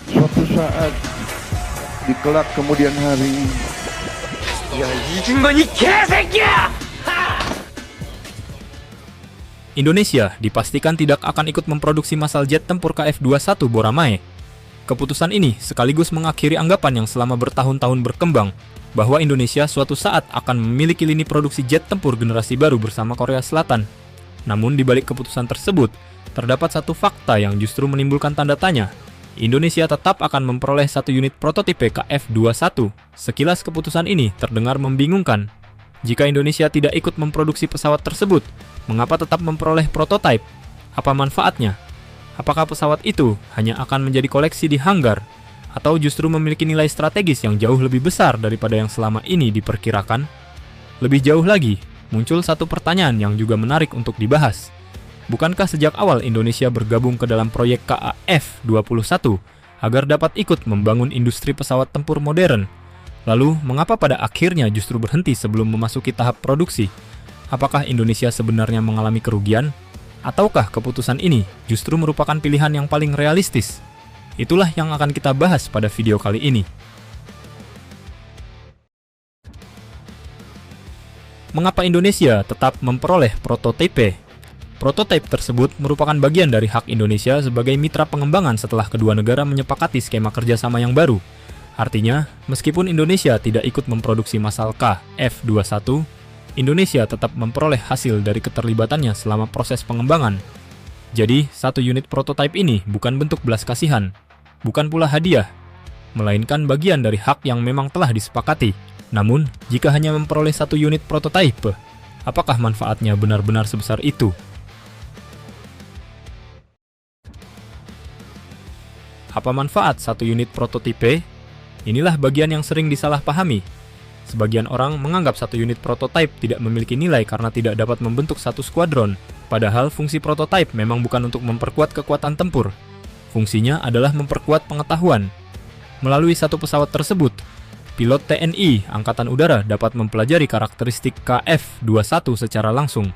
Suatu saat di kelak kemudian hari, Indonesia dipastikan tidak akan ikut memproduksi massal jet tempur KF-21 Boramae. Keputusan ini sekaligus mengakhiri anggapan yang selama bertahun-tahun berkembang bahwa Indonesia suatu saat akan memiliki lini produksi jet tempur generasi baru bersama Korea Selatan. Namun di balik keputusan tersebut, terdapat satu fakta yang justru menimbulkan tanda tanya. Indonesia tetap akan memperoleh satu unit prototipe KF-21. Sekilas keputusan ini terdengar membingungkan. Jika Indonesia tidak ikut memproduksi pesawat tersebut, mengapa tetap memperoleh prototipe? Apa manfaatnya? Apakah pesawat itu hanya akan menjadi koleksi di hanggar, atau justru memiliki nilai strategis yang jauh lebih besar daripada yang selama ini diperkirakan? Lebih jauh lagi, muncul satu pertanyaan yang juga menarik untuk dibahas. Bukankah sejak awal Indonesia bergabung ke dalam proyek KAF-21 agar dapat ikut membangun industri pesawat tempur modern? Lalu, mengapa pada akhirnya justru berhenti sebelum memasuki tahap produksi? Apakah Indonesia sebenarnya mengalami kerugian? Ataukah keputusan ini justru merupakan pilihan yang paling realistis? Itulah yang akan kita bahas pada video kali ini. Mengapa Indonesia tetap memperoleh prototipe? Prototipe tersebut merupakan bagian dari hak Indonesia sebagai mitra pengembangan setelah kedua negara menyepakati skema kerjasama yang baru. Artinya, meskipun Indonesia tidak ikut memproduksi massal KF-21, Indonesia tetap memperoleh hasil dari keterlibatannya selama proses pengembangan. Jadi, satu unit prototipe ini bukan bentuk belas kasihan, bukan pula hadiah, melainkan bagian dari hak yang memang telah disepakati. Namun, jika hanya memperoleh satu unit prototipe, apakah manfaatnya benar-benar sebesar itu? Apa manfaat satu unit prototipe? Inilah bagian yang sering disalahpahami. Sebagian orang menganggap satu unit prototipe tidak memiliki nilai karena tidak dapat membentuk satu skuadron. Padahal fungsi prototipe memang bukan untuk memperkuat kekuatan tempur. Fungsinya adalah memperkuat pengetahuan. Melalui satu pesawat tersebut, pilot TNI Angkatan Udara dapat mempelajari karakteristik KF-21 secara langsung.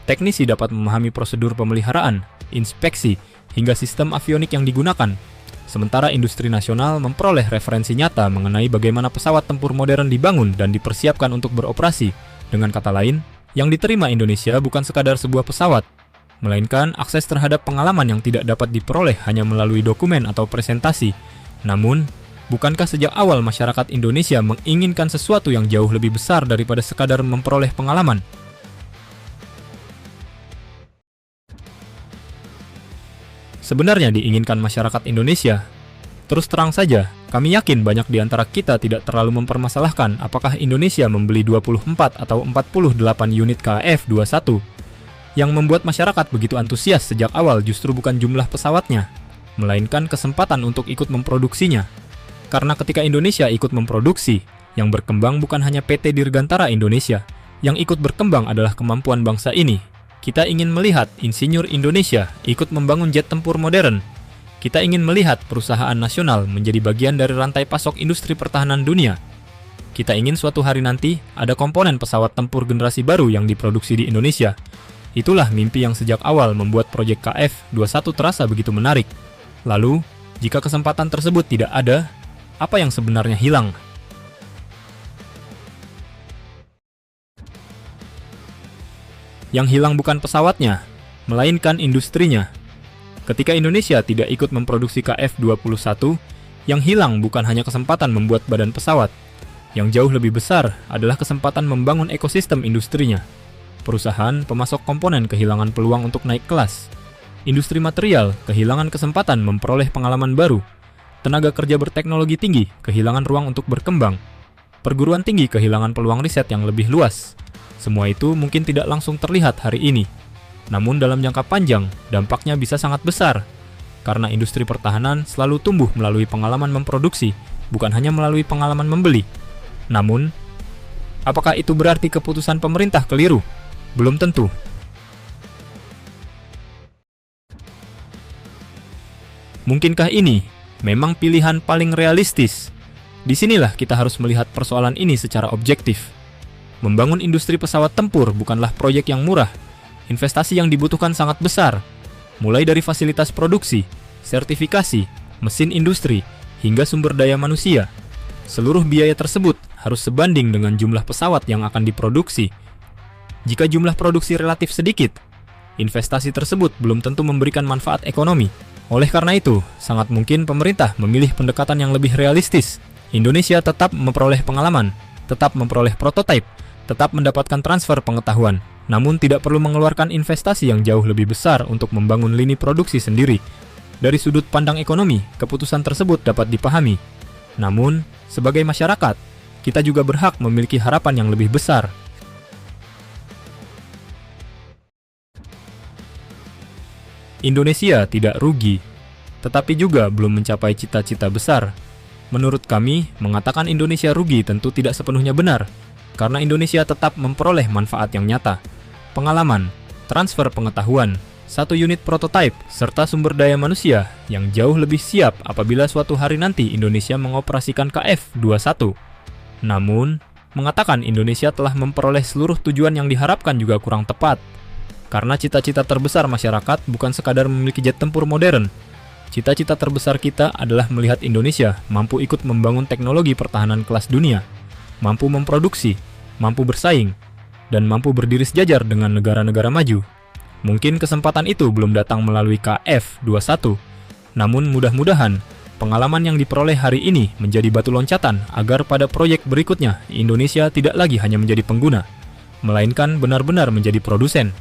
Teknisi dapat memahami prosedur pemeliharaan, inspeksi, hingga sistem avionik yang digunakan. Sementara industri nasional memperoleh referensi nyata mengenai bagaimana pesawat tempur modern dibangun dan dipersiapkan untuk beroperasi. Dengan kata lain, yang diterima Indonesia bukan sekadar sebuah pesawat, melainkan akses terhadap pengalaman yang tidak dapat diperoleh hanya melalui dokumen atau presentasi. Namun, bukankah sejak awal masyarakat Indonesia menginginkan sesuatu yang jauh lebih besar daripada sekadar memperoleh pengalaman? Sebenarnya diinginkan masyarakat Indonesia. Terus terang saja, kami yakin banyak di antara kita tidak terlalu mempermasalahkan apakah Indonesia membeli 24 atau 48 unit KF-21. Yang membuat masyarakat begitu antusias sejak awal justru bukan jumlah pesawatnya, melainkan kesempatan untuk ikut memproduksinya. Karena ketika Indonesia ikut memproduksi, yang berkembang bukan hanya PT Dirgantara Indonesia, yang ikut berkembang adalah kemampuan bangsa ini. Kita ingin melihat insinyur Indonesia ikut membangun jet tempur modern. Kita ingin melihat perusahaan nasional menjadi bagian dari rantai pasok industri pertahanan dunia. Kita ingin suatu hari nanti ada komponen pesawat tempur generasi baru yang diproduksi di Indonesia. Itulah mimpi yang sejak awal membuat proyek KF-21 terasa begitu menarik. Lalu, jika kesempatan tersebut tidak ada, apa yang sebenarnya hilang? Yang hilang bukan pesawatnya, melainkan industrinya. Ketika Indonesia tidak ikut memproduksi KF-21, yang hilang bukan hanya kesempatan membuat badan pesawat. Yang jauh lebih besar adalah kesempatan membangun ekosistem industrinya. Perusahaan pemasok komponen kehilangan peluang untuk naik kelas. Industri material kehilangan kesempatan memperoleh pengalaman baru. Tenaga kerja berteknologi tinggi kehilangan ruang untuk berkembang. Perguruan tinggi kehilangan peluang riset yang lebih luas. Semua itu mungkin tidak langsung terlihat hari ini. Namun dalam jangka panjang, dampaknya bisa sangat besar. Karena industri pertahanan selalu tumbuh melalui pengalaman memproduksi, bukan hanya melalui pengalaman membeli. Namun, apakah itu berarti keputusan pemerintah keliru? Belum tentu. Mungkinkah ini memang pilihan paling realistis? Disinilah kita harus melihat persoalan ini secara objektif. Membangun industri pesawat tempur bukanlah proyek yang murah. Investasi yang dibutuhkan sangat besar, mulai dari fasilitas produksi, sertifikasi, mesin industri, hingga sumber daya manusia. Seluruh biaya tersebut harus sebanding dengan jumlah pesawat yang akan diproduksi. Jika jumlah produksi relatif sedikit, investasi tersebut belum tentu memberikan manfaat ekonomi. Oleh karena itu, sangat mungkin pemerintah memilih pendekatan yang lebih realistis. Indonesia tetap memperoleh pengalaman, tetap memperoleh prototipe, tetap mendapatkan transfer pengetahuan, namun tidak perlu mengeluarkan investasi yang jauh lebih besar untuk membangun lini produksi sendiri. Dari sudut pandang ekonomi, keputusan tersebut dapat dipahami. Namun, sebagai masyarakat, kita juga berhak memiliki harapan yang lebih besar. Indonesia tidak rugi, tetapi juga belum mencapai cita-cita besar. Menurut kami, mengatakan Indonesia rugi tentu tidak sepenuhnya benar, karena Indonesia tetap memperoleh manfaat yang nyata, pengalaman, transfer pengetahuan, satu unit prototipe, serta sumber daya manusia yang jauh lebih siap apabila suatu hari nanti Indonesia mengoperasikan KF-21. Namun, mengatakan Indonesia telah memperoleh seluruh tujuan yang diharapkan juga kurang tepat. Karena cita-cita terbesar masyarakat bukan sekadar memiliki jet tempur modern. Cita-cita terbesar kita adalah melihat Indonesia mampu ikut membangun teknologi pertahanan kelas dunia, mampu memproduksi, mampu bersaing, dan mampu berdiri sejajar dengan negara-negara maju. Mungkin kesempatan itu belum datang melalui KF-21, namun mudah-mudahan pengalaman yang diperoleh hari ini menjadi batu loncatan agar pada proyek berikutnya Indonesia tidak lagi hanya menjadi pengguna, melainkan benar-benar menjadi produsen.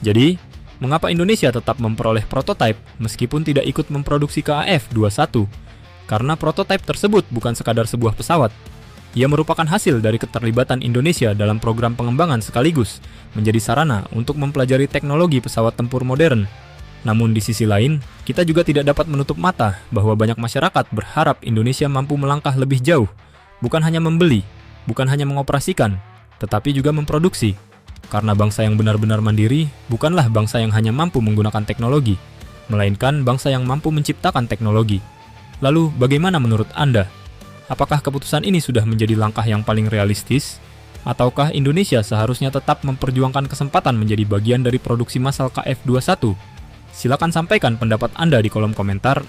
Jadi, mengapa Indonesia tetap memperoleh prototipe meskipun tidak ikut memproduksi KF-21? Karena prototipe tersebut bukan sekadar sebuah pesawat. Ia merupakan hasil dari keterlibatan Indonesia dalam program pengembangan sekaligus menjadi sarana untuk mempelajari teknologi pesawat tempur modern. Namun di sisi lain, kita juga tidak dapat menutup mata bahwa banyak masyarakat berharap Indonesia mampu melangkah lebih jauh, bukan hanya membeli, bukan hanya mengoperasikan, tetapi juga memproduksi. Karena bangsa yang benar-benar mandiri bukanlah bangsa yang hanya mampu menggunakan teknologi, melainkan bangsa yang mampu menciptakan teknologi. Lalu, bagaimana menurut Anda? Apakah keputusan ini sudah menjadi langkah yang paling realistis? Ataukah Indonesia seharusnya tetap memperjuangkan kesempatan menjadi bagian dari produksi massal KF-21? Silakan sampaikan pendapat Anda di kolom komentar.